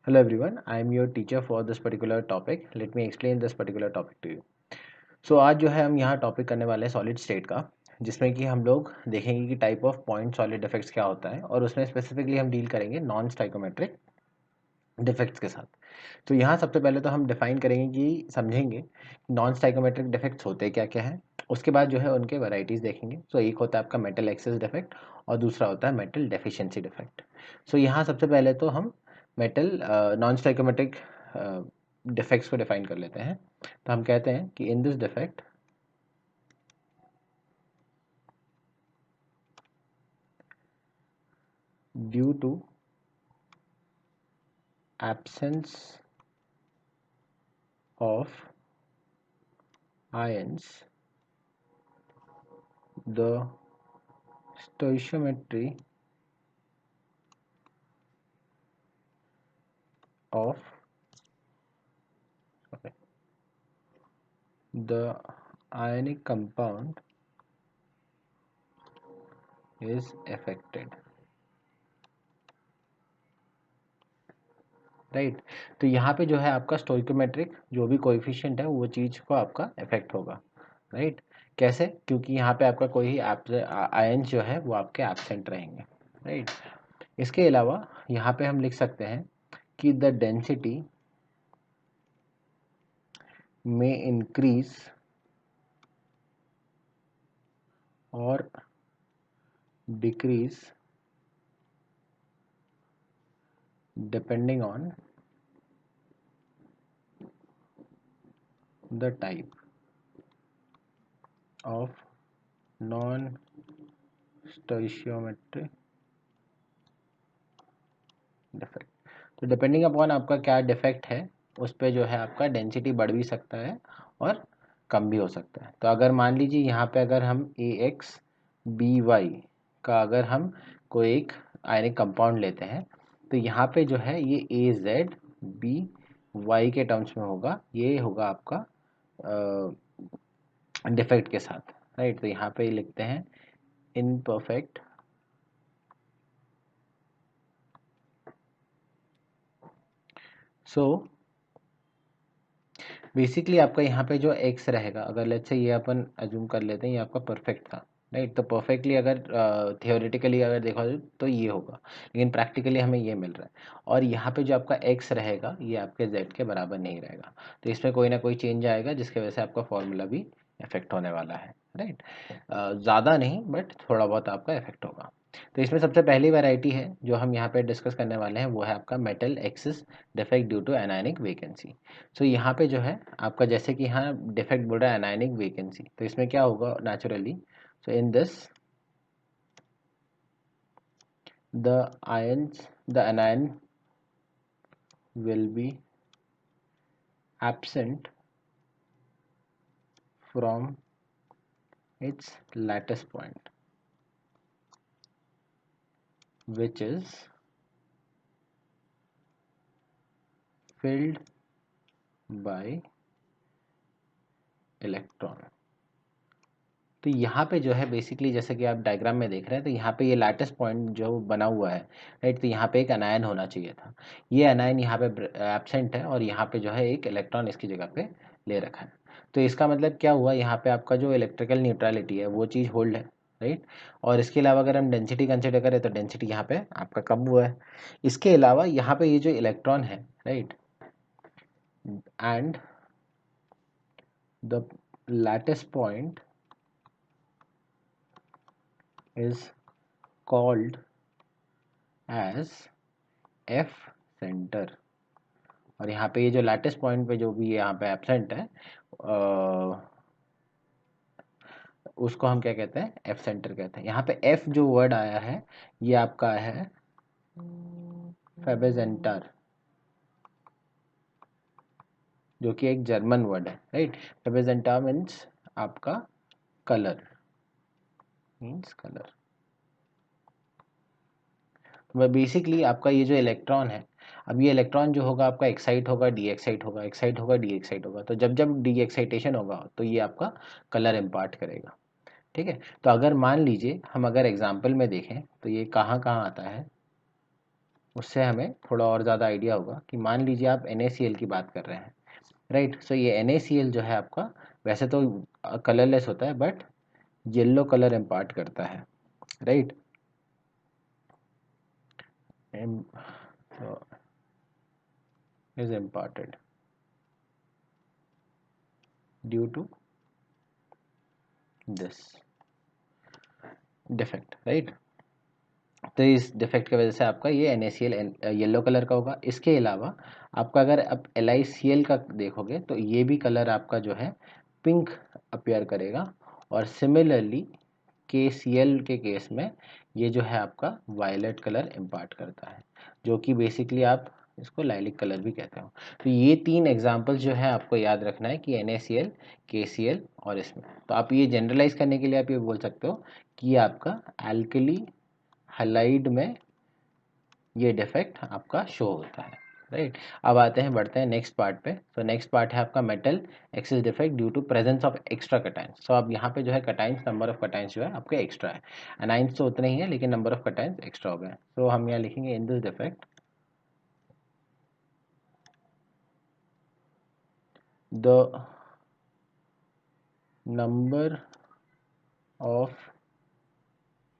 Hello everyone, I am your teacher for this particular topic. Let me explain this particular topic to you. So आज जो है हम यहाँ topic करने वाले हैं सॉलिड स्टेट का, जिसमें कि हम लोग देखेंगे कि type of point solid defects क्या होता है और उसमें स्पेसिफिकली हम डील करेंगे नॉन स्टाइकोमेट्रिक डिफेक्ट्स के साथ। तो यहाँ सबसे पहले तो हम डिफाइन करेंगे कि समझेंगे नॉन स्टाइकोमेट्रिक डिफेक्ट्स होते क्या क्या हैं। उसके बाद जो है उनके वैरायटीज़ देखेंगे। सो एक होता है आपका मेटल एक्सेस डिफेक्ट और दूसरा होता है मेटल डेफिशिएंसी डिफेक्ट। सो यहाँ सबसे पहले तो हम मेटल नॉन स्टाइकोमेट्रिक डिफेक्ट्स को डिफाइन कर लेते हैं। तो हम कहते हैं कि in this defect due to absence of ions, the stoichiometry of the ionic compound is affected. Right तो यहाँ पे जो है आपका स्टोइकोमेट्रिक जो भी कोएफिशिएंट है वो चीज़ को आपका इफेक्ट होगा। राइट कैसे? क्योंकि यहाँ पे आपका कोई आयंस जो है वो आपके एब्सेंट रहेंगे। राइट इसके अलावा यहाँ पे हम लिख सकते हैं कि द डेंसिटी में इंक्रीज और decrease depending on the type of non-stoichiometric defect. तो डिपेंडिंग अपॉन आपका क्या डिफेक्ट है उस पे जो है आपका डेंसिटी बढ़ भी सकता है और कम भी हो सकता है। तो अगर मान लीजिए यहाँ पे अगर हम ए एक्स बी वाई का अगर हम कोई एक आयनिक कंपाउंड लेते हैं तो यहाँ पे जो है ये ए जेड बी वाई के टर्म्स में होगा, ये होगा आपका डिफेक्ट के साथ। राइट तो यहाँ पे लिखते हैं इनपरफेक्ट सो बेसिकली आपका यहाँ पे जो एक्स रहेगा, अगर लेट्स से ये अपन अज्यूम कर लेते हैं ये आपका परफेक्ट था। राइट तो परफेक्टली अगर थियोरेटिकली अगर देखा जाए तो ये होगा, लेकिन प्रैक्टिकली हमें ये मिल रहा है। और यहाँ पे जो आपका एक्स रहेगा ये आपके जेड के बराबर नहीं रहेगा, तो इसमें कोई ना कोई चेंज आएगा जिसकी वजह से आपका फॉर्मूला भी इफेक्ट होने वाला है। राइट ज़्यादा नहीं बट थोड़ा बहुत आपका इफेक्ट होगा। तो इसमें सबसे पहली वैरायटी है जो हम यहाँ पे डिस्कस करने वाले हैं वो है आपका metal axis defect due to anionic vacancy. So यहाँ पे जो है आपका जैसे कि यहाँ डिफेक्ट बोल रहा है एनायनिक वैकेंसी, तो इसमें क्या होगा naturally. So in this the anion will be absent from its lattice point which is filled by electron. तो यहाँ पे जो है बेसिकली जैसे कि आप डायग्राम में देख रहे हैं तो यहाँ पे ये लैटिस पॉइंट जो बना हुआ है। राइट तो यहाँ पे एक अनायन होना चाहिए था, ये अनायन यहाँ पे एब्सेंट है और यहाँ पे जो है एक इलेक्ट्रॉन इसकी जगह पे ले रखा है। तो इसका मतलब क्या हुआ, यहाँ पे आपका जो इलेक्ट्रिकल न्यूट्रलिटी है वो चीज़ होल्ड है। राइट और इसके अलावा अगर हम डेंसिटी कंसिडर करें तो डेंसिटी यहाँ पे आपका कम हुआ है। इसके अलावा यहाँ पे ये जो इलेक्ट्रॉन है right and the lattice point is called as F center। और यहाँ पे ये जो लैटिस पॉइंट पे जो भी यहाँ पे एब्सेंट है उसको हम क्या कहते हैं, एफ सेंटर कहते हैं। यहाँ पे एफ जो वर्ड आया है ये आपका है फेबेजेंटर, जो कि एक जर्मन वर्ड है। राइट फेबेजेंटर मीन्स आपका कलर, मीन्स कलर। तो बेसिकली आपका ये जो इलेक्ट्रॉन है, अब ये इलेक्ट्रॉन जो होगा आपका एक्साइट होगा डी एक्साइट होगा, एक्साइट होगा डी एक्साइट होगा। तो जब जब डी एक्साइटेशन होगा तो ये आपका कलर इम्पार्ट करेगा। ठीक है तो अगर मान लीजिए हम अगर एग्जाम्पल में देखें तो ये कहाँ कहाँ आता है उससे हमें थोड़ा और ज़्यादा आइडिया होगा कि मान लीजिए आप NaCl की बात कर रहे हैं, राइट। सो ये NaCl जो है आपका वैसे तो कलरलेस होता है बट येलो कलर इम्पार्ट करता है, right. so is imparted due to this defect, right. तो इस डिफेक्ट की वजह से आपका ये NaCl येलो कलर का होगा। इसके अलावा आपका अगर आप LiCl का देखोगे तो ये भी कलर आपका जो है पिंक अपीयर करेगा, और सिमिलरली KCl के केस में ये जो है आपका वायलेट कलर इम्पार्ट करता है, जो कि बेसिकली आप इसको लाइलिक कलर भी कहते हो। तो ये 3 एग्जांपल्स जो है आपको याद रखना है कि NaCl, KCl और इसमें। तो आप ये जनरलाइज करने के लिए आप ये बोल सकते हो कि ये आपका एल्कली हैलाइड में ये डिफेक्ट आपका शो होता है, राइट। अब आते हैं, बढ़ते हैं नेक्स्ट पार्ट पे। तो नेक्स्ट पार्ट है आपका metal axis defect due to presence of extra cations. तो अब यहाँ पे जो है कटाइंस, नंबर ऑफ कटाइंस जो है आपके एक्स्ट्रा है। एनाइंस तो उतने ही है लेकिन नंबर ऑफ कटाइंस एक्स्ट्रा हो गए। तो हम यहाँ लिखेंगे इन this defect the number of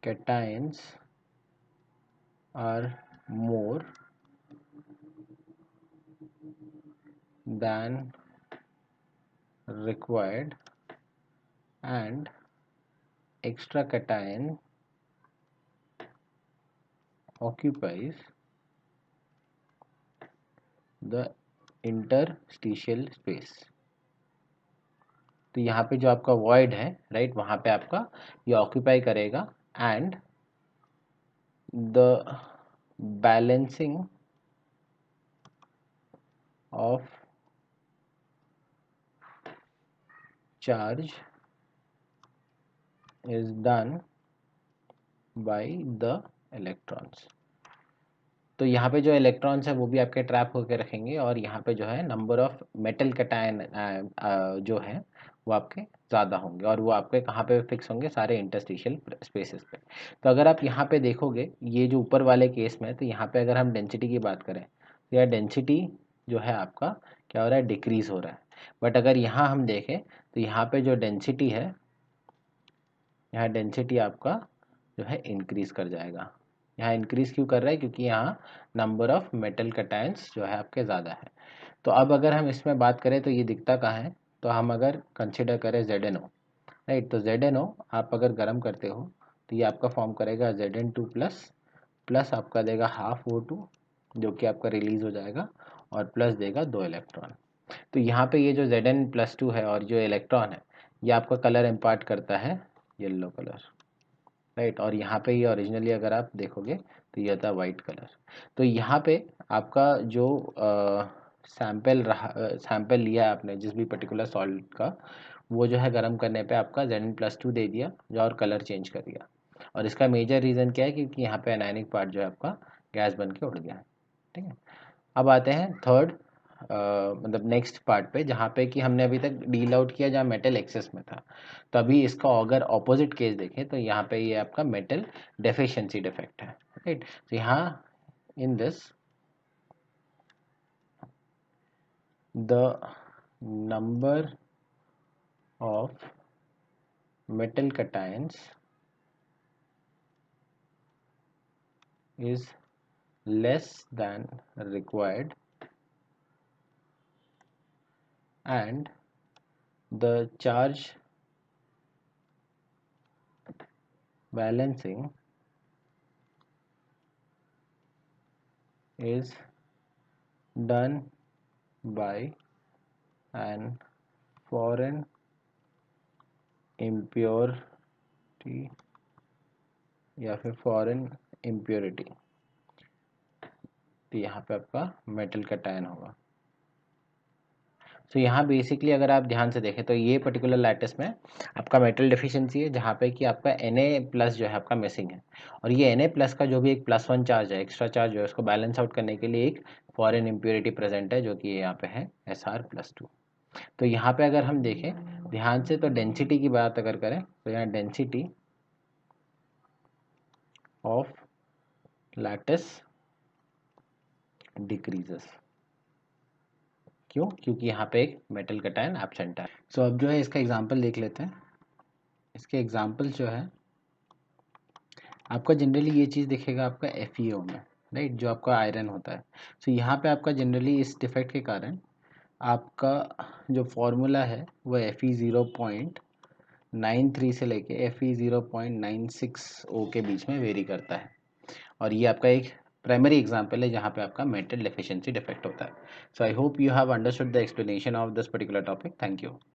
cations are more than required and extra cation occupies the interstitial space। तो यहाँ पे जो आपका void है, राइट, वहाँ पे आपका ये ऑक्यूपाई करेगा, and the balancing of charge is done by the electrons. तो यहाँ पे जो इलेक्ट्रॉन्स है वो भी आपके ट्रैप होकर रखेंगे, और यहाँ पे जो है नंबर ऑफ मेटल कटायन जो है वो आपके ज़्यादा होंगे, और वो आपके कहाँ पे फिक्स होंगे, सारे इंटरस्टिशियल स्पेसेस पे। तो अगर आप यहाँ पे देखोगे ये जो ऊपर वाले केस में, तो यहाँ पे अगर हम डेंसिटी की बात करें तो यह डेंसिटी जो है आपका क्या हो रहा है, डिक्रीज हो रहा है। बट अगर यहाँ हम देखें तो यहाँ पे जो डेंसिटी है, यहाँ डेंसिटी आपका जो है इंक्रीज कर जाएगा। यहाँ इंक्रीज क्यों कर रहा है, क्योंकि यहाँ नंबर ऑफ मेटल कटायंस जो है आपके ज़्यादा है। तो अब अगर हम इसमें बात करें तो ये दिखता कहाँ है, तो हम अगर कंसिडर करें ZnO, राइट। तो ZnO आप अगर गर्म करते हो तो ये आपका फॉर्म करेगा Zn2 प्लस, प्लस आपका देगा हाफ O2 जो कि आपका रिलीज हो जाएगा, और प्लस देगा 2 इलेक्ट्रॉन। तो यहाँ पे ये जो Zn+2 है और जो इलेक्ट्रॉन है ये आपका कलर इम्पार्ट करता है येलो कलर, राइट। और यहाँ पे ये ओरिजिनली अगर आप देखोगे तो ये था वाइट कलर। तो यहाँ पे आपका जो सैंपल लिया है आपने जिस भी पर्टिकुलर सॉल्ट का, वो जो है गर्म करने पे आपका Zn+2 दे दिया जो, और कलर चेंज कर दिया। और इसका मेजर रीज़न क्या है, क्योंकि यहाँ पे एनायनिक पार्ट जो है आपका गैस बन के उड़ गया है, ठीक है। अब आते हैं थर्ड मतलब नेक्स्ट पार्ट पे, जहाँ पे कि हमने अभी तक डील आउट किया जहाँ मेटल एक्सेस में था। तो अभी इसका अगर ऑपोजिट केस देखें तो यहाँ पे ये आपका मेटल डेफिशिएंसी डिफेक्ट है, राइट। तो यहाँ in this the number of metal cations is less than required and the charge balancing is done by an foreign impurity या फिर फॉरेन इम्प्योरिटी। तो यहाँ पे आपका मेटल कैटायन होगा। तो यहाँ बेसिकली अगर आप ध्यान से देखें तो ये पर्टिकुलर लैटिस में आपका मेटल डेफिशिएंसी है, जहाँ पे कि आपका Na+ जो है आपका मिसिंग है, और ये Na+ का जो भी एक +1 चार्ज है, एक्स्ट्रा चार्ज जो है, उसको बैलेंस आउट करने के लिए एक फॉरेन इम्प्योरिटी प्रेजेंट है जो कि यहाँ पे है Sr+2। तो यहाँ पे अगर हम देखें ध्यान से तो डेंसिटी की बात अगर करें तो यहाँ डेंसिटी ऑफ लैटिस डिक्रीजेस। क्यों? क्योंकि यहाँ पे एक मेटल कटायन एब्सेंट है। सो अब जो है इसका एग्जांपल देख लेते हैं। इसके एग्जांपल जो है आपका जनरली ये चीज़ दिखेगा आपका FeO में, राइट, जो आपका आयरन होता है। सो यहाँ पे आपका जनरली इस डिफेक्ट के कारण आपका जो फॉर्मूला है वो Fe0.93 से लेके Fe0.96O के बीच में वेरी करता है। और ये आपका एक प्राइमरी एग्जांपल है जहाँ पे आपका मेटल डेफिशिएंसी डिफेक्ट होता है। So I hope you have understood the explanation of this particular topic. Thank you.